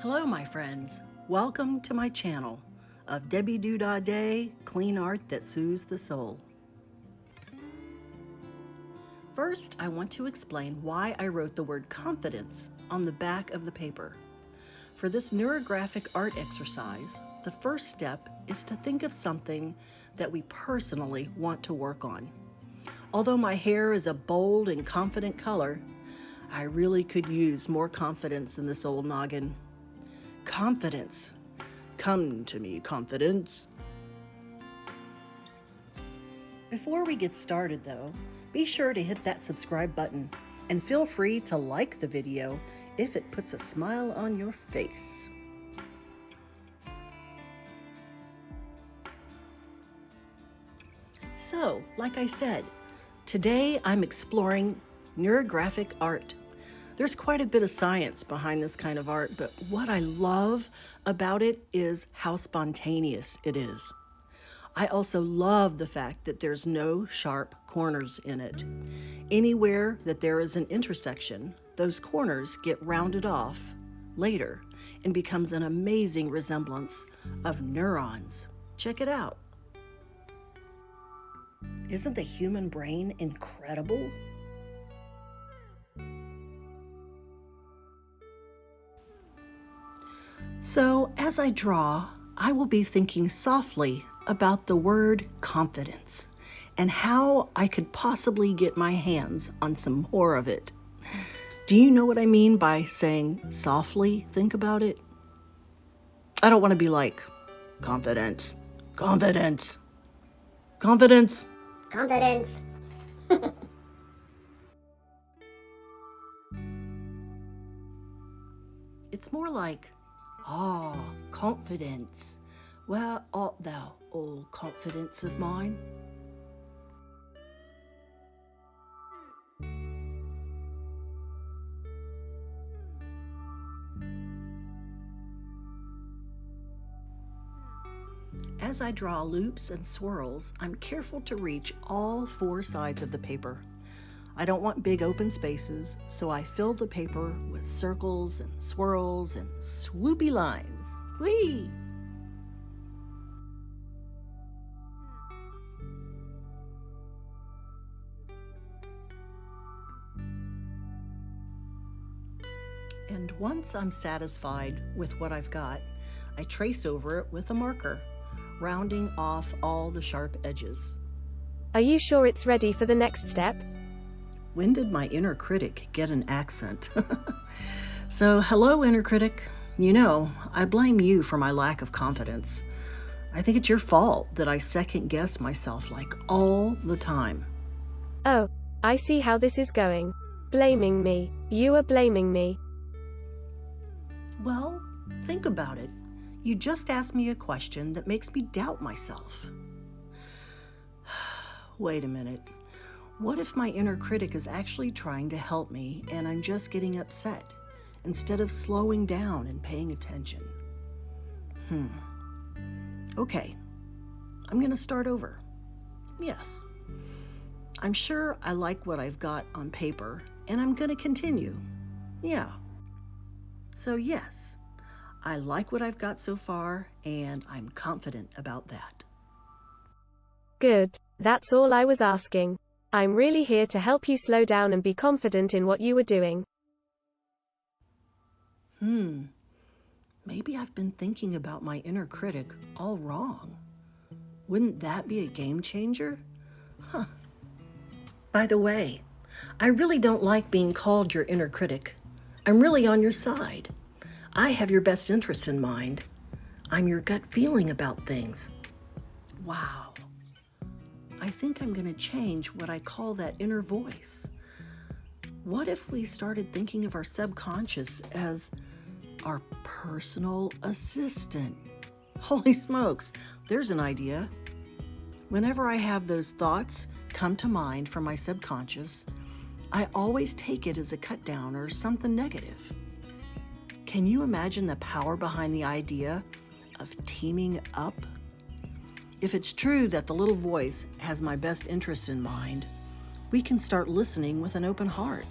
Hello, my friends. Welcome to my channel of Debbie Doodah Day, clean art that soothes the soul. First, I want to explain why I wrote the word confidence on the back of the paper. For this neurographic art exercise, the first step is to think of something that we personally want to work on. Although my hair is a bold and confident color, I really could use more confidence in this old noggin. Confidence. Come to me, confidence. Before we get started though, be sure to hit that subscribe button and feel free to like the video if it puts a smile on your face. So, like I said, today I'm exploring neurographic art. There's quite a bit of science behind this kind of art, but what I love about it is how spontaneous it is. I also love the fact that there's no sharp corners in it. Anywhere that there is an intersection, those corners get rounded off later and becomes an amazing resemblance of neurons. Check it out. Isn't the human brain incredible? So, as I draw, I will be thinking softly about the word confidence and how I could possibly get my hands on some more of it. Do you know what I mean by saying softly think about it? I don't want to be like, confidence, confidence, confidence, Confidence. It's more like, confidence. Where art thou, all confidence of mine? As I draw loops and swirls, I'm careful to reach all four sides of the paper. I don't want big open spaces, so I fill the paper with circles and swirls and swoopy lines. Whee! And once I'm satisfied with what I've got, I trace over it with a marker, rounding off all the sharp edges. Are you sure it's ready for the next step? When did my inner critic get an accent? So, hello, inner critic. You know, I blame you for my lack of confidence. I think it's your fault that I second guess myself like all the time. Oh, I see how this is going. Blaming me. You are blaming me. Well, think about it. You just asked me a question that makes me doubt myself. Wait a minute. What if my inner critic is actually trying to help me and I'm just getting upset instead of slowing down and paying attention? Okay, I'm going to start over. Yes, I'm sure I like what I've got on paper and I'm going to continue. Yeah. So yes, I like what I've got so far and I'm confident about that. Good. That's all I was asking. I'm really here to help you slow down and be confident in what you were doing. Maybe I've been thinking about my inner critic all wrong. Wouldn't that be a game changer? By the way, I really don't like being called your inner critic. I'm really on your side. I have your best interests in mind. I'm your gut feeling about things. Wow. I think I'm going to change what I call that inner voice. What if we started thinking of our subconscious as our personal assistant? Holy smokes, there's an idea. Whenever I have those thoughts come to mind from my subconscious, I always take it as a cut down or something negative. Can you imagine the power behind the idea of teaming up? If it's true that the little voice has my best interests in mind, we can start listening with an open heart.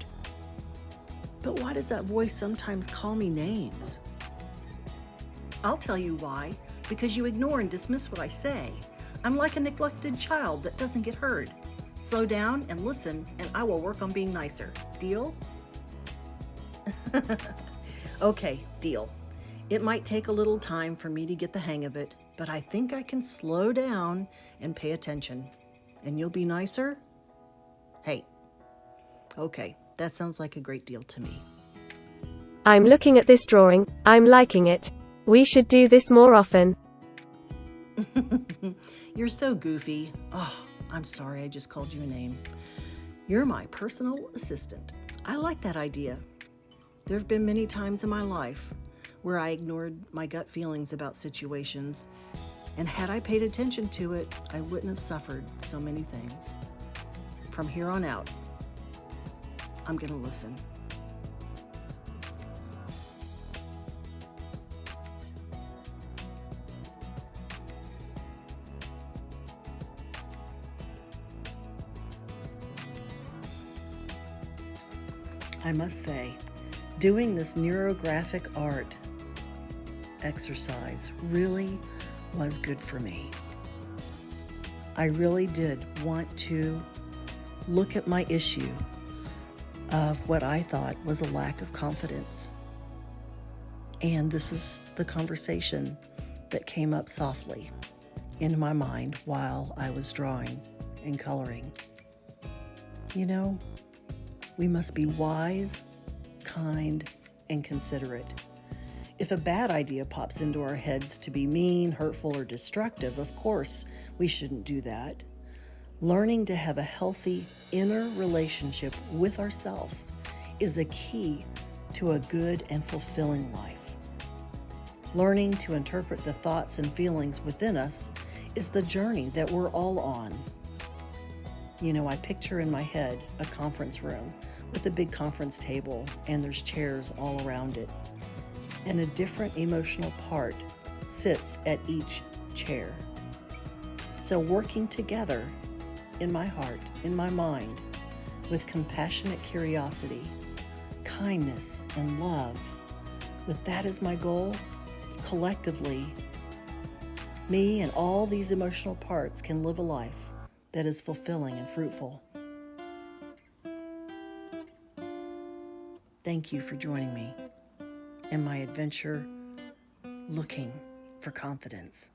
But why does that voice sometimes call me names? I'll tell you why. Because you ignore and dismiss what I say. I'm like a neglected child that doesn't get heard. Slow down and listen, and I will work on being nicer. Deal? Okay, deal. It might take a little time for me to get the hang of it, but I think I can slow down and pay attention. And you'll be nicer? Hey. Okay, that sounds like a great deal to me. I'm looking at this drawing. I'm liking it. We should do this more often. You're so goofy. Oh, I'm sorry I just called you a name. You're my personal assistant. I like that idea. There have been many times in my life where I ignored my gut feelings about situations, and had I paid attention to it, I wouldn't have suffered so many things. From here on out, I'm going to listen. I must say, doing this neurographic art exercise really was good for me. I really did want to look at my issue of what I thought was a lack of confidence. And this is the conversation that came up softly in my mind while I was drawing and coloring. You know, we must be wise, kind, and considerate. If a bad idea pops into our heads to be mean, hurtful, or destructive, of course, we shouldn't do that. Learning to have a healthy inner relationship with ourselves is a key to a good and fulfilling life. Learning to interpret the thoughts and feelings within us is the journey that we're all on. You know, I picture in my head a conference room with a big conference table, and there's chairs all around it. And a different emotional part sits at each chair. So working together in my heart, in my mind, with compassionate curiosity, kindness, and love, with that as my goal, collectively, me and all these emotional parts can live a life that is fulfilling and fruitful. Thank you for joining me in my adventure looking for confidence.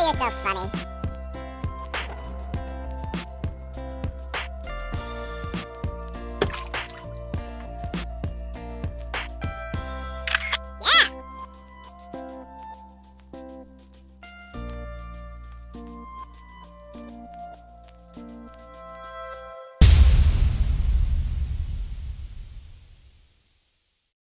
You're so funny.